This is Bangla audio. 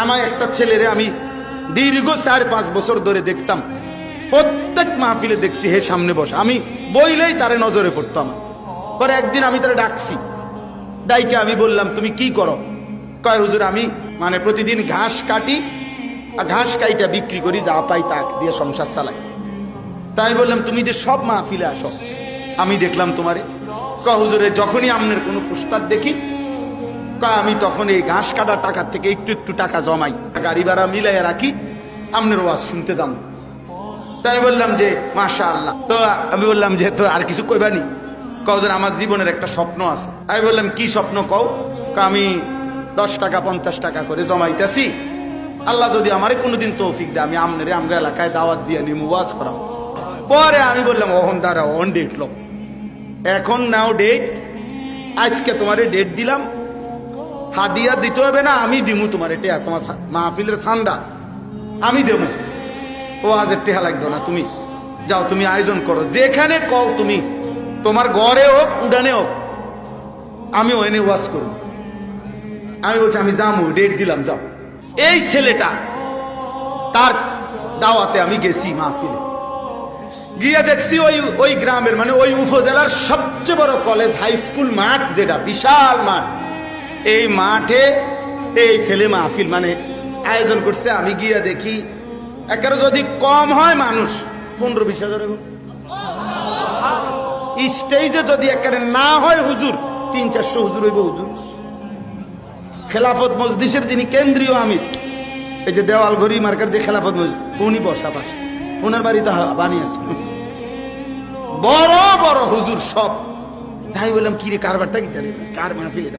আমার একটা ছেলেরে আমি দীর্ঘ 4-5 বছর ধরে দেখতাম, প্রত্যেক মাহফিলে দেখছি হে সামনে বসে, আমি বইলেই তারে নজরে পড়তাম। পরে একদিন আমি তারে ডাকছি, ডাইকে আমি বললাম তুমি কি করো? কয় হুজুর আমি মানে প্রতিদিন ঘাস কাটি, আর ঘাস কাইটা বিক্রি করি, যা পাই তা দিয়ে সংসার চালাই। তাই বললাম তুমি যে সব মাহফিলে আসো, আমি দেখলাম তোমারে। কয় হুজুরে যখনই আপনার কোনো পোস্টার দেখি, কয় আমি তখন এই ঘাস কাটার টাকা থেকে একটু একটু টাকা জমাই, গাড়ি ভাড়া মিলাইয়া রাখি, আপনার ওয়াজ শুনতে যাম। তাই বললাম যে মাশাআল্লাহ। তো আমি বললাম যে তো আর কিছু কইবানি? কও যে আমার জীবনের একটা স্বপ্ন আছে। আমি বললাম কি স্বপ্ন কও? আমি 10 টাকা 50 টাকা করে জমাইতেছি, আল্লাহ যদি আমারে কোনোদিন তৌফিক দেয় আমি আমনের আমরা এলাকায় দাওয়াত দিয়ে নিয়ে ওয়াজ করাম। পরে আমি বললাম ওহন দাঁড়া, অন ডেট লো, এখন নাও ডেট, আজকে তোমারে ডেট দিলাম, হাদিয়া দিতে হবে না, আমি দিমু তোমার, এটা তোমার মাহফিলের চান্দা আমি দেবো, ও আজের টেহা লাগতো না, তুমি যাও, তুমি আয়োজন করো, যেখানে কও তুমি, তোমার ঘরে হোক উডানে হোক, আমি ওখানে ওয়াজ করব। আমি বলছি আমি যাবো, ডেট দিলাম, যাও। এই ছেলেটা তার দাওয়াতে আমি গেছি মাহফিলে, গিয়ে দেখছি ওই গ্রামের মানে ওই উপজেলার সবচেয়ে বড় কলেজ হাই স্কুল মাঠ, যেটা বিশাল মাঠ, এই মাঠে এই ছেলে মাহফিল মানে আয়োজন করছে। আমি গিয়ে দেখি একেবারে যদি কম হয় মানুষ 15-20 হাজার, স্টেজে যদি একেবারে না হয় হুজুর 300-400 হুজুর হইব। হুজুর খেলাফত মজলিসের যিনি কেন্দ্রীয় আমির, এই যে দেওয়াল ঘড়ি মার্কার যে খেলাফত মজলিস, উনি বসা পাশে, ওনার বাড়িতে বানিয়েছে বড় বড় হুজুর সব। তাই বললাম কি রে কারবারটা কি, কার মাহফিলে